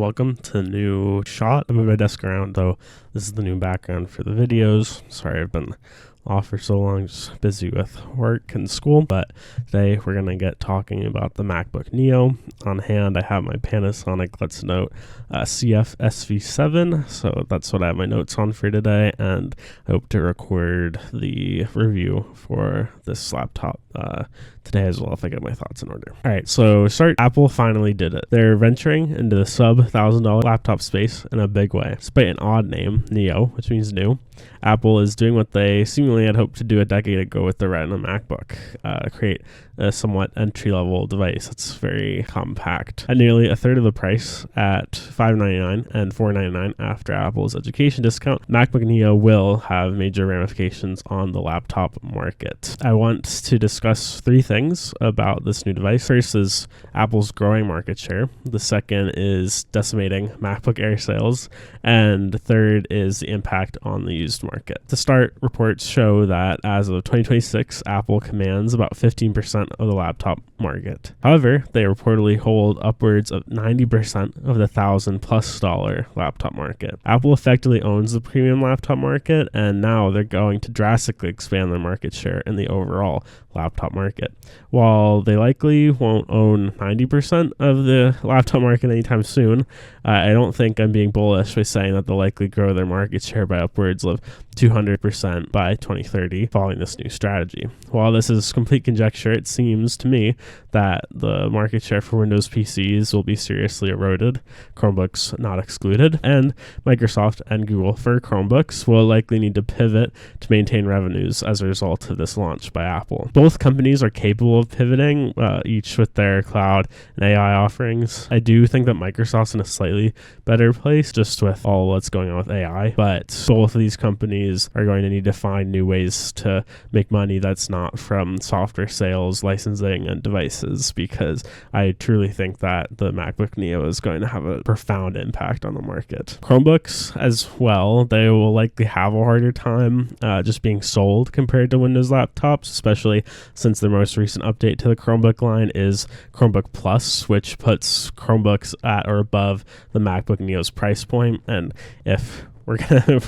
Welcome to the new shot. I moved my desk around, though. This is the new background for the videos. Sorry, I've been off for so long, just busy with work and school. But today we're going to get talking about the MacBook Neo. On hand, I have my Panasonic Let's Note CF SV7. So that's what I have my notes on for today. And I hope to record the review for this laptop today as well if I get my thoughts in order. All right, so Apple finally did it. They're venturing into the sub $1,000 laptop space in a big way. Despite an odd name, Neo, which means new, Apple is doing what they seemingly had hoped to do a decade ago with the Retina MacBook, create a somewhat entry-level device that's very compact. At nearly a third of the price at $599 and $499 after Apple's education discount, MacBook Neo will have major ramifications on the laptop market. I want to discuss three things about this new device. First is Apple's growing market share. The second is decimating MacBook Air sales. And the third is the impact on the used market. To start, reports show that as of 2026, Apple commands about 15% of the laptop market. However, they reportedly hold upwards of 90% of the $1,000+ laptop market. Apple effectively owns the premium laptop market, and now they're going to drastically expand their market share in the overall laptop market. While they likely won't own 90% of the laptop market anytime soon, I don't think I'm being bullish by saying that they'll likely grow their market share by upwards of 200% by 2030 following this new strategy. While this is complete conjecture, it seems to me that the market share for Windows PCs will be seriously eroded, Chromebooks not excluded, and Microsoft and Google for Chromebooks will likely need to pivot to maintain revenues as a result of this launch by Apple. Both companies are capable of pivoting, each with their cloud and AI offerings. I do think that Microsoft's in a slightly better place just with all what's going on with AI, but both of these companies are going to need to find new ways to make money that's not from software sales, licensing, and devices, because I truly think that the MacBook Neo is going to have a profound impact on the market. Chromebooks as well, they will likely have a harder time just being sold compared to Windows laptops, especially since their most recent update to the Chromebook line is Chromebook Plus, which puts Chromebooks at or above the MacBook Neo's price point. And if we're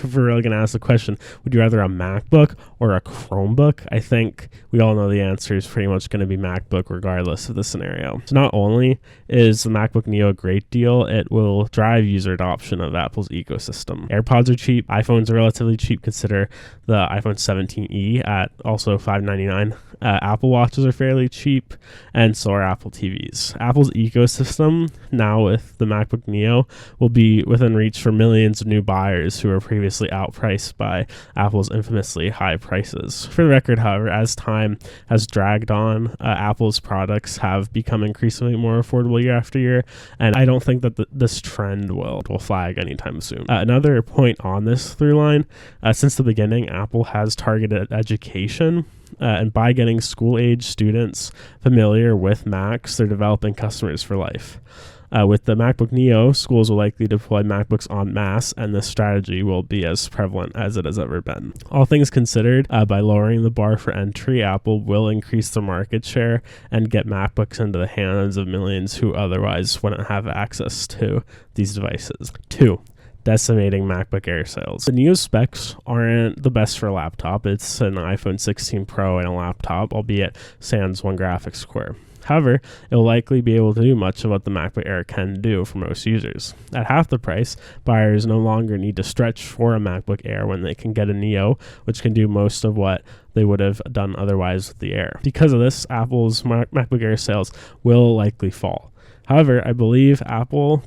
really gonna ask the question, would you rather a MacBook or a Chromebook? I think we all know the answer is pretty much going to be MacBook regardless of the scenario. So not only is the MacBook Neo a great deal, it will drive user adoption of Apple's ecosystem. AirPods are cheap, iPhones are relatively cheap. Consider the iPhone 17e at also $599. Apple Watches are fairly cheap, and so are Apple TVs. Apple's ecosystem now with the MacBook Neo will be within reach for millions of new buyers who were previously outpriced by Apple's infamously high prices. For the record, however, as time has dragged on, Apple's products have become increasingly more affordable year after year, and I don't think that this trend will flag anytime soon. Another point on this through line, since the beginning, Apple has targeted education. And by getting school-age students familiar with Macs, they're developing customers for life. With the MacBook Neo, schools will likely deploy MacBooks en masse, and this strategy will be as prevalent as it has ever been. All things considered, by lowering the bar for entry, Apple will increase their market share and get MacBooks into the hands of millions who otherwise wouldn't have access to these devices. 2. Decimating MacBook Air sales. The Neo specs aren't the best for a laptop. It's an iPhone 16 Pro and a laptop, albeit sans one graphics core. However, it will likely be able to do much of what the MacBook Air can do for most users. At half the price, buyers no longer need to stretch for a MacBook Air when they can get a Neo, which can do most of what they would have done otherwise with the Air. Because of this, Apple's MacBook Air sales will likely fall. However, I believe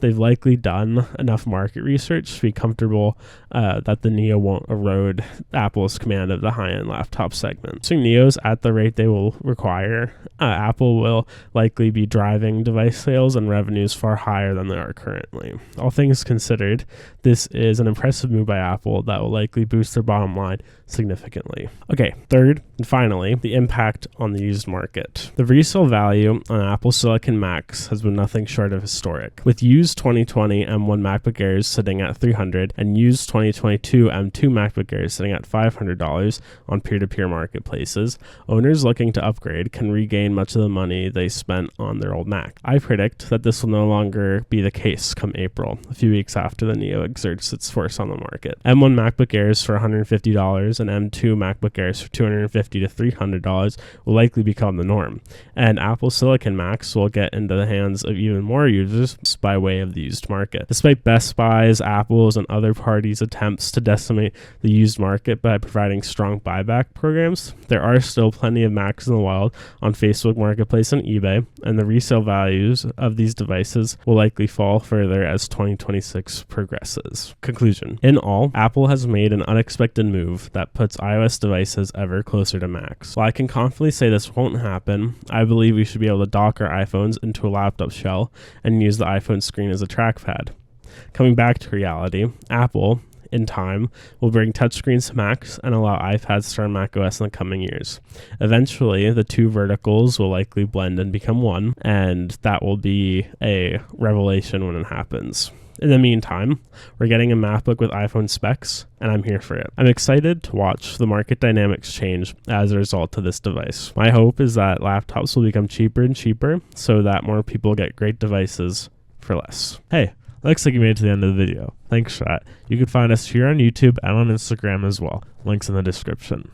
they've likely done enough market research to be comfortable that the Neo won't erode Apple's command of the high-end laptop segment. So Neos at the rate they will require, Apple will likely be driving device sales and revenues far higher than they are currently. All things considered, this is an impressive move by Apple that will likely boost their bottom line significantly. Okay, third and finally, the impact on the used market. The resale value on Apple Silicon Macs has been nothing nothing short of historic. With used 2020 M1 MacBook Airs sitting at $300 and used 2022 M2 MacBook Airs sitting at $500 on peer-to-peer marketplaces, owners looking to upgrade can regain much of the money they spent on their old Mac. I predict that this will no longer be the case come April, a few weeks after the Neo exerts its force on the market. M1 MacBook Airs for $150 and M2 MacBook Airs for $250 to $300 will likely become the norm, and Apple Silicon Macs will get into the hands of even more users by way of the used market. Despite Best Buy's, Apple's, and other parties' attempts to decimate the used market by providing strong buyback programs, there are still plenty of Macs in the wild on Facebook Marketplace and eBay, and the resale values of these devices will likely fall further as 2026 progresses. Conclusion. In all, Apple has made an unexpected move that puts iOS devices ever closer to Macs. While I can confidently say this won't happen, I believe we should be able to dock our iPhones into a laptop shell and use the iPhone screen as a trackpad. Coming back to reality, Apple, in time, will bring touchscreens to Macs and allow iPads to run macOS in the coming years. Eventually, the two verticals will likely blend and become one, and that will be a revelation when it happens. In the meantime, we're getting a MacBook with iPhone specs, and I'm here for it. I'm excited to watch the market dynamics change as a result of this device. My hope is that laptops will become cheaper and cheaper so that more people get great devices for less. Hey, looks like you made it to the end of the video. Thanks for that. You can find us here on YouTube and on Instagram as well. Links in the description.